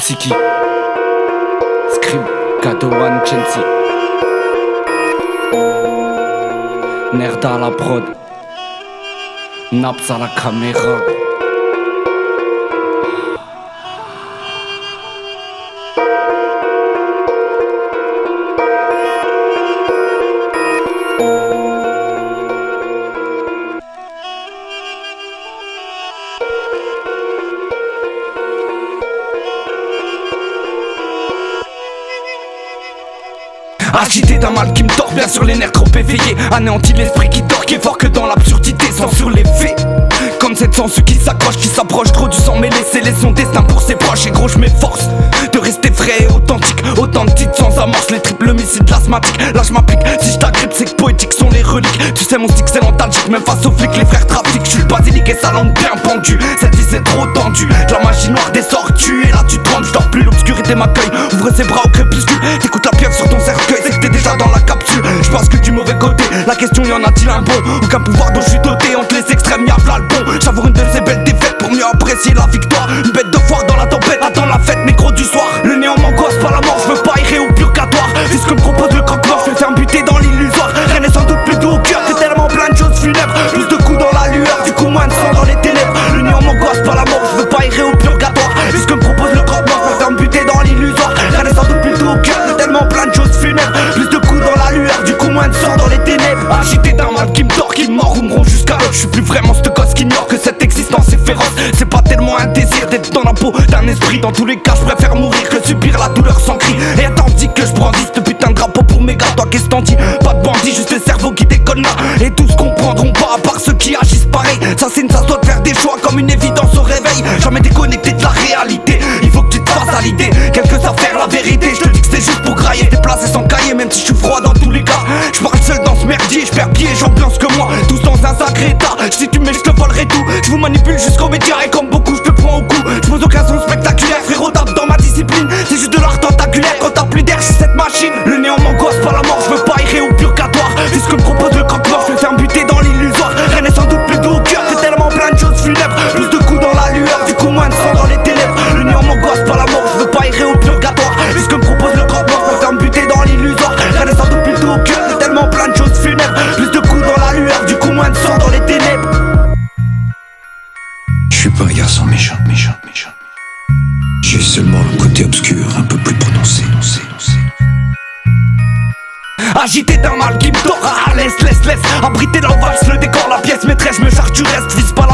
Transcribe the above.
Siki Scrib Kadowan Chensi Nerda à la prod Naps à la caméra. Agité d'un mal qui me tord, bien sûr les nerfs trop éveillés. Anéanti l'esprit qui dort, qui est fort que dans l'absurdité, sans sur les faits. Comme cette censure qui s'accroche, qui s'approche trop du sang mêlé, sceller son destin pour ses proches. Et gros je m'efforce de rester frais et authentique. Autant de titres sans amorce, les triples homicides asthmatiques. Là je m'applique, si je t'agrippe c'est que poétiques sont les reliques. Tu sais mon stick c'est l'antalgique, même face aux flics les frères trafiquent. Je suis le basilic et sa langue bien pendue. Cette vie c'est trop tendu, de la magie noire des sorties. Et là tu te rends, je dors plus, l'obscurité m'accueille. Ouvre ses bras au crépuscule, t'écoutes la pieuvre sur ton cercueil. C'est que t'es déjà dans la capsule, je pense que du mauvais côté. La question y en a-t-il un bon? Aucun pouvoir dont je suis doté, entre les extrêmes y'a v'là le bon. J'avoue une de ces belles défaites pour mieux apprécier la victoire. Une bête de foire dans la tempête, attends la fête, micro du soir. Le néant m'angoisse, pas la mort, je veux pas errer au purgatoire. C'est ce que me propose le croque-mort, je vais faire buter dans l'illusoire. Rien n'est sans doute plus doux au cœur que tellement plein de choses funèbres. Plus de coups dans la lueur, du coup moins de sang dans les ténèbres. Le néant m'angoisse, pas la mort, je veux pas errer au purgatoire. C'est ce que me propose le croque-mort, je vais faire buter dans l'illusoire. Rien n'est sans doute plus doux au cœur que tellement plein de choses funèbres. Plus de coups dans la lueur, du coup moins de sang dans les ténèbres. Agité d'un mal qui me tord, qui me mord ou me ronge jusqu'à l'autre. Je suis plus vraiment ce gosse qui ignore que cette existence est féroce. C'est pas tellement un désir d'être dans la peau d'un esprit. Dans tous les cas je préfère mourir que subir la douleur sans cri. Et tandis que je brandis ce putain de drapeau pour mes gars. Toi qu'est-ce que t'en dis? Pas de bandit, juste le cerveau qui déconne là. Et tous comprendront pas à part ceux qui agissent pareil. Ça c'est une ça doit te faire des choix comme une évidence au réveil. Jamais déconnecté de la réalité. Il faut que tu te fasses à l'idée, quelques affaires la vérité. Je te dis que c'est juste pour grailler, déplacer sans cahier. Même si je suis froid dans tous les cas, je parle seul dans ce merdier. Je perds pied, j'ambiance que moi, tous dans un sacré état. Si tu mets je te volerai tout, je vous manipule jusqu'au média. Et comme beaucoup je te prends au cou. Je pose aucun son spectaculaire, frérot tape dans ma discipline. C'est juste de l'art tentaculaire, quand t'as plus d'air je suis cette machine. Le néant m'angoisse, pas la mort, je veux pas errer au purgatoire. C'est ce que me propose le croque-mort, je vais faire buter dans l'illusoire. Rien n'est sans doute plus doux au cœur que tellement plein de choses funèbres. Plus de coups dans la lueur, du coup moins de sang dans les ténèbres. Le néant m'angoisse, pas la mort, je veux pas errer au purgatoire. C'est ce que me propose le croque-mort, je vais faire buter dans l'illusoire. Rien n'est sans doute plus doux au cœur que tellement plein de choses funèbres. Plus de coups dans la lueur, du coup moins de sang dans les ténèbres. Je suis pas un garçon méchant. J'ai seulement le côté obscur un peu plus prononcé. Agité d'un mal qui me tord, laisse. Abrité dans le valse, le décor, la pièce maîtresse, je me charge du reste, vise pas